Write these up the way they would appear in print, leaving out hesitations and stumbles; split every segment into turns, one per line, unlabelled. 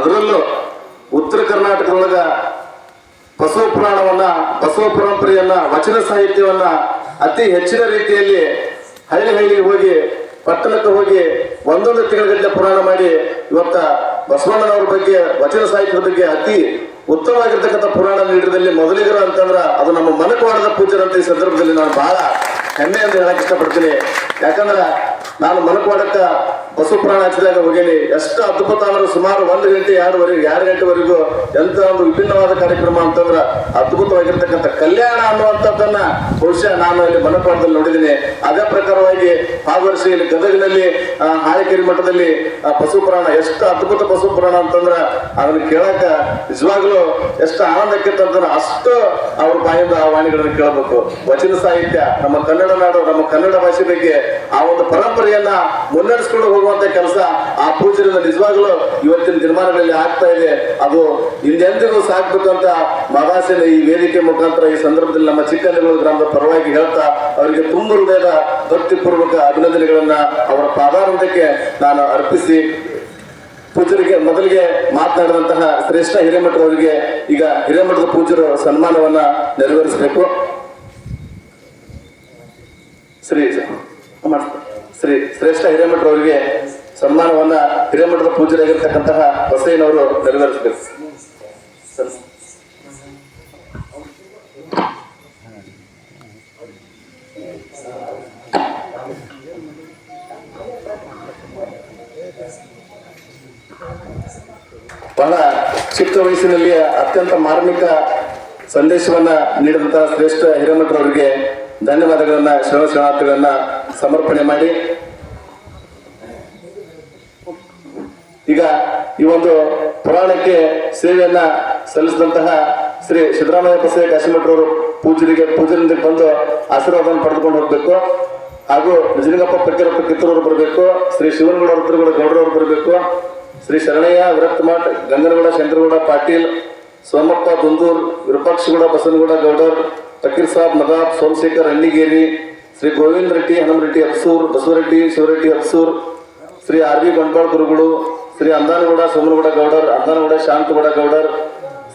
ಅದರಲ್ಲೂ ಉತ್ತರ ಕರ್ನಾಟಕದೊಳಗ ಬಸವ ಪುರಾಣವನ್ನ, ಬಸವ ಪರಂಪರೆಯನ್ನ, ವಚನ ಸಾಹಿತ್ಯವನ್ನ ಅತಿ ಹೆಚ್ಚಿನ ರೀತಿಯಲ್ಲಿ ಹಳ್ಳಿಗೆ ಹೋಗಿ, ಪಟ್ಟಣಕ್ಕೆ ಹೋಗಿ ಒಂದೊಂದು ತಿಂಗಳ ಪುರಾಣ ಮಾಡಿ ಇವತ್ತ ಬಸವಣ್ಣನವ್ರ ಬಗ್ಗೆ, ವಚನ ಸಾಹಿತ್ಯದ ಬಗ್ಗೆ ಅತಿ ಉತ್ತಮವಾಗಿರ್ತಕ್ಕಂಥ ಪುರಾಣ ನೀಡಿದಲ್ಲಿ ಮೊದಲಿಗರು ಅಂತಂದ್ರ ಅದು ನಮ್ಮ ಮನಕವಾಡದ ಪೂಜ್ಯರಂತ ಈ ಸಂದರ್ಭದಲ್ಲಿ ನಾನು ಬಹಳ ಹೆಮ್ಮೆ ಅಂತ ಹೇಳಕ್ ಇಷ್ಟಪಡ್ತೀನಿ. ಯಾಕಂದ್ರ ನಾನು ಮನಕವಾಡಕ್ಕ ಬಸವ ಪುರಾಣ ಹಚ್ಚಿದಾಗ ಹೋಗೇನಿ. ಎಷ್ಟು ಅದ್ಭುತ ಅಂದ್ರೆ ಸುಮಾರು 1 ಗಂಟೆ 2 ಗಂಟೆವರೆಗೂ ಎಂತ ಒಂದು ವಿಭಿನ್ನವಾದ ಕಾರ್ಯಕ್ರಮ ಅಂತಂದ್ರ ಅದ್ಭುತವಾಗಿರ್ತಕ್ಕಂಥ ಕಲ್ಯಾಣ ಅನ್ನುವಂಥದ್ದನ್ನ ಬಹುಶಃ ನಾನು ಇಲ್ಲಿ ಮನಕವಾಡದಲ್ಲಿ ನೋಡಿದ್ದೀನಿ. ಅದೇ ಪ್ರಕಾರವಾಗಿ ಆ ವರ್ಷ ಇಲ್ಲಿ ಗದಗಿನಲ್ಲಿ ಹಾಯಕೆರೆ ಮಠದಲ್ಲಿ ಬಸವ ಪುರಾಣ, ಎಷ್ಟು ಅದ್ಭುತ ಬಸವ ಪುರಾಣ ಅಂತಂದ್ರ ಅದನ್ನ ಕೇಳಕ ನಿಜವಾಗ್ಲೂ ಎಷ್ಟು ಆನಂದಕ್ಕಿಂತಂದ್ರೆ ಅಷ್ಟು ಅವ್ರ ಬಾಯಿಂದ ಆ ವಾಣಿಗಳನ್ನು ಕೇಳಬೇಕು. ವಚನ ಸಾಹಿತ್ಯ, ನಮ್ಮ ಕನ್ನಡ ನಾಡು, ನಮ್ಮ ಕನ್ನಡ ಭಾಷೆ ಬಗ್ಗೆ ಆ ಒಂದು ಪರಂಪರೆಯನ್ನ ಮುನ್ನಡೆಸ್ಕೊಂಡು ಹೋಗುವಂತ ಕೆಲಸ ಆ ಪೂಜೆಯಿಂದ ನಿಜವಾಗ್ಲೂ ಇವತ್ತಿನ ದಿನಮಾನಗಳಲ್ಲಿ ಆಗ್ತಾ ಇದೆ. ಅದು ಹಿಂದೆಂದಿಗೂ ಸಾಕ್ಬೇಕಂತ ಮಹಾಸೇನೆ ಈ ವೇದಿಕೆ ಮುಖಾಂತರ ಈ ಸಂದರ್ಭದಲ್ಲಿ ನಮ್ಮ ಚಿಕ್ಕನಗೌಡ ಗ್ರಾಮದ ಪರವಾಗಿ ಹೇಳ್ತಾ ಅವರಿಗೆ ತುಂಬ ಹೃದಯದ ಭಕ್ತಿಪೂರ್ವಕ ಅಭಿನಂದನೆಗಳನ್ನ ಅವರ ಪಾದಾರಂಭಕ್ಕೆ ನಾನು ಅರ್ಪಿಸಿ, ಪೂಜರಿಗೆ ಮೊದಲಿಗೆ ಮಾತನಾಡಿದಂತಹ ಶ್ರೇಷ್ಠ ಹಿರೇಮಠರವರಿಗೆ ಈಗ ಹಿರೇಮಠದ ಪೂಜ್ಯರು ಸನ್ಮಾನವನ್ನ ನೆರವೇರಿಸಬೇಕು. ಶ್ರೀ ಶ್ರೇಷ್ಠ ಹಿರೇಮಠರವರಿಗೆ ಸನ್ಮಾನವನ್ನ ಹಿರೇಮಠದ ಪೂಜ್ಯರಾಗಿರ್ತಕ್ಕಂತಹ ಬಸಯ್ಯನವರು ನೆರವೇರಿಸಬೇಕು. ಬಹಳ ಚಿಕ್ಕ ವಯಸ್ಸಿನಲ್ಲಿ ಅತ್ಯಂತ ಮಾರ್ಮಿಕ ಸಂದೇಶವನ್ನ ನೀಡಿದಂತಹ ಶ್ರೇಷ್ಠ ಹಿರೇಮಠರವರಿಗೆ ಧನ್ಯವಾದಗಳನ್ನ, ಶರಣಾರ್ಥಿಗಳನ್ನ ಸಮರ್ಪಣೆ ಮಾಡಿ, ಈಗ ಈ ಒಂದು ಪುರಾಣಕ್ಕೆ ಸೇವೆಯನ್ನ ಸಲ್ಲಿಸಿದಂತಹ ಶ್ರೀ ಸಿದ್ದರಾಮಯ್ಯ ಬಸಯ್ಯ ಕಾಶಿಮಠರವರು ಪೂಜೆಯಿಂದ ಬಂದು ಆಶೀರ್ವಾದವನ್ನು ಪಡೆದುಕೊಂಡು ಹೋಗ್ಬೇಕು. ಹಾಗೂ ನಿಜಲಿಂಗಪ್ಪ ಪಕ್ಕೀರಪ್ಪ ಕಿತ್ತೂರವರು ಬರಬೇಕು, ಶ್ರೀ ಶಿವನಗೌಡ ರುದ್ರಗೌಡ ಗೌಡರವರು ಬರಬೇಕು, ಶ್ರೀ ಶರಣಯ್ಯ ವಿರಕ್ತ ಮಠ್, ಗಂಗನಗೌಡ ಶಂಕರಗೌಡ ಪಾಟೀಲ್, ಸೋಮಪ್ಪ ದುಂದೂರ್, ವಿರೂಪಾಕ್ಷಗೌಡ ಬಸನಗೌಡ ಗೌಡರ್, ಫಕೀರ್ ಸಾಬ್ ನದಾಬ್, ಸೋಮಶೇಖರ್ ಹಳ್ಳಿಗೇರಿ, ಶ್ರೀ ಗೋವಿಂದ ರೆಡ್ಡಿ ಹನುಮರೆಡ್ಡಿ ಅಪ್ಸೂರ್, ಬಸವರೆಡ್ಡಿ ಶಿವರೆಡ್ಡಿ ಅಪ್ಸೂರ್, ಶ್ರೀ ಆರ್ ವಿ ಬಂಟ್ವಾಳ ಗುರುಗಳು, ಶ್ರೀ ಅಂದಾನಗೌಡ ಸೋಮನಗೌಡ ಗೌಡರ್, ಅಂದಾನಗೌಡ ಶಾಂತಗೌಡ ಗೌಡರ್,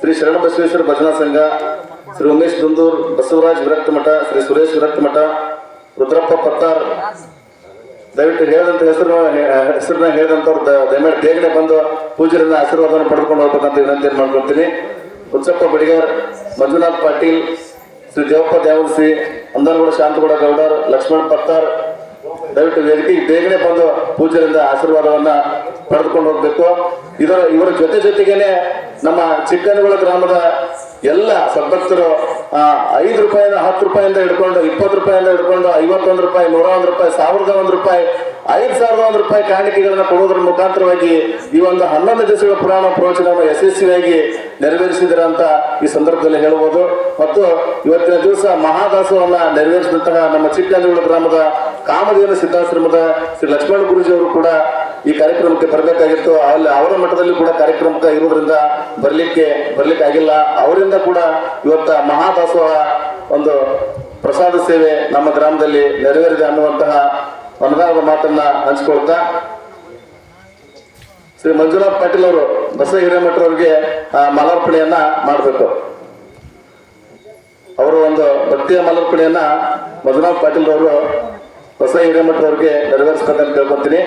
ಶ್ರೀ ಶರಣ ಬಸವೇಶ್ವರ ಭಜನಾ ಸಂಘ, ಶ್ರೀ ಉಮೇಶ್ ದುಂದೂರ್, ಬಸವರಾಜ್ ವಿರಕ್ತ ಮಠ, ಶ್ರೀ ಸುರೇಶ್ ವಿರಕ್ತ ಮಠ, ರುದ್ರಪ್ಪ ಪತ್ತಾರ್, ದಯವಿಟ್ಟು ಹೇಳಿದಂತ ಹೆಸರನ್ನ ಹೇಳಿದಂಥವ್ರು ದಯಮಾಡಿ ಬೇಗನೆ ಬಂದು ಪೂಜೆಯಿಂದ ಆಶೀರ್ವಾದವನ್ನು ಪಡೆದುಕೊಂಡು ಹೋಗ್ಬೇಕಂತ ವಿನಂತಿಯನ್ನು ಮಾಡ್ಕೊಳ್ತೀನಿ. ಹುಚ್ಚಪ್ಪ ಬಡಿಗಾರ್, ಮಂಜುನಾಥ್ ಪಾಟೀಲ್, ಶ್ರೀ ದೇವಪ್ಪ ದೇವಸಿ, ಅಂದನಗೌಡ ಶಾಂತಗೌಡ ಗೌಡರ್, ಲಕ್ಷ್ಮಣ್ ಪತ್ತಾರ್, ದಯವಿಟ್ಟು ವೇದಿಕೆಗೆ ಬೇಗನೆ ಬಂದು ಪೂಜೆಯಿಂದ ಆಶೀರ್ವಾದವನ್ನ ಪಡೆದುಕೊಂಡು ಹೋಗ್ಬೇಕು. ಇವರ ಜೊತೆಗೇನೆ ನಮ್ಮ ಚಿಕ್ಕನಗೌಡ ಗ್ರಾಮದ ಎಲ್ಲ ಸದ್ಭಕ್ತರು 5 ರೂಪಾಯಿನ 10 ರೂಪಾಯಿಂದ ಹಿಡ್ಕೊಂಡು 20 ರೂಪಾಯಿಂದ ಹಿಡ್ಕೊಂಡು 51 ರೂಪಾಯಿ, 101 ರೂಪಾಯಿ, 1001 ರೂಪಾಯಿ, 5001 ರೂಪಾಯಿ ಕಾಣಿಕೆಗಳನ್ನ ಕೊಡುವುದರ ಮುಖಾಂತರವಾಗಿ ಈ ಒಂದು 11 ದಿವಸಗಳ ಪುರಾಣ ಪ್ರವಚನವನ್ನು ಯಶಸ್ವಿಯಾಗಿ ನೆರವೇರಿಸಿದ್ರ ಅಂತ ಈ ಸಂದರ್ಭದಲ್ಲಿ ಹೇಳಬಹುದು. ಮತ್ತು ಇವತ್ತಿನ ದಿವಸ ಮಹಾದಾಸವನ್ನ ನೆರವೇರಿಸಿದಂತಹ ನಮ್ಮ ಚಿಕ್ಕನಗೌಡ ಗ್ರಾಮದ ಕಾಮಧೇನು ಸಿದ್ಧಾಶ್ರಮದ ಶ್ರೀ ಲಕ್ಷ್ಮಣ ಗುರೂಜಿ ಅವರು ಕೂಡ ಈ ಕಾರ್ಯಕ್ರಮಕ್ಕೆ ಬರಬೇಕಾಗಿತ್ತು. ಅಲ್ಲಿ ಅವರ ಮಠದಲ್ಲಿ ಕೂಡ ಕಾರ್ಯಕ್ರಮಕ್ಕೆ ಇರುವುದರಿಂದ ಬರ್ಲಿಕ್ಕೆ ಆಗಿಲ್ಲ. ಅವರಿಂದ ಕೂಡ ಇವತ್ತ ಮಹಾದಾಸೋಹ ಒಂದು ಪ್ರಸಾದ ಸೇವೆ ನಮ್ಮ ಗ್ರಾಮದಲ್ಲಿ ನೆರವೇರಿದೆ ಅನ್ನುವಂತಹ ಅನುದಾನದ ಮಾತನ್ನ ಹಂಚಿಕೊಳ್ತಾ, ಶ್ರೀ ಮಂಜುನಾಥ್ ಪಾಟೀಲ್ ಅವರು ಬಸವ ಹಿರೇಮಠರವರಿಗೆ ಮಾಲಾರ್ಪಣೆಯನ್ನ ಮಾಡಬೇಕು. ಅವರು ಒಂದು ಭಕ್ತಿಯ ಮಾಲಾರ್ಪಣೆಯನ್ನ ಮಂಜುನಾಥ್ ಪಾಟೀಲ್ ಅವರು ಬಸವ ಹಿರೇಮಠರವರಿಗೆ ನೆರವೇರಿಸಬೇಕಂತ ಕೇಳ್ಕೊತೀನಿ.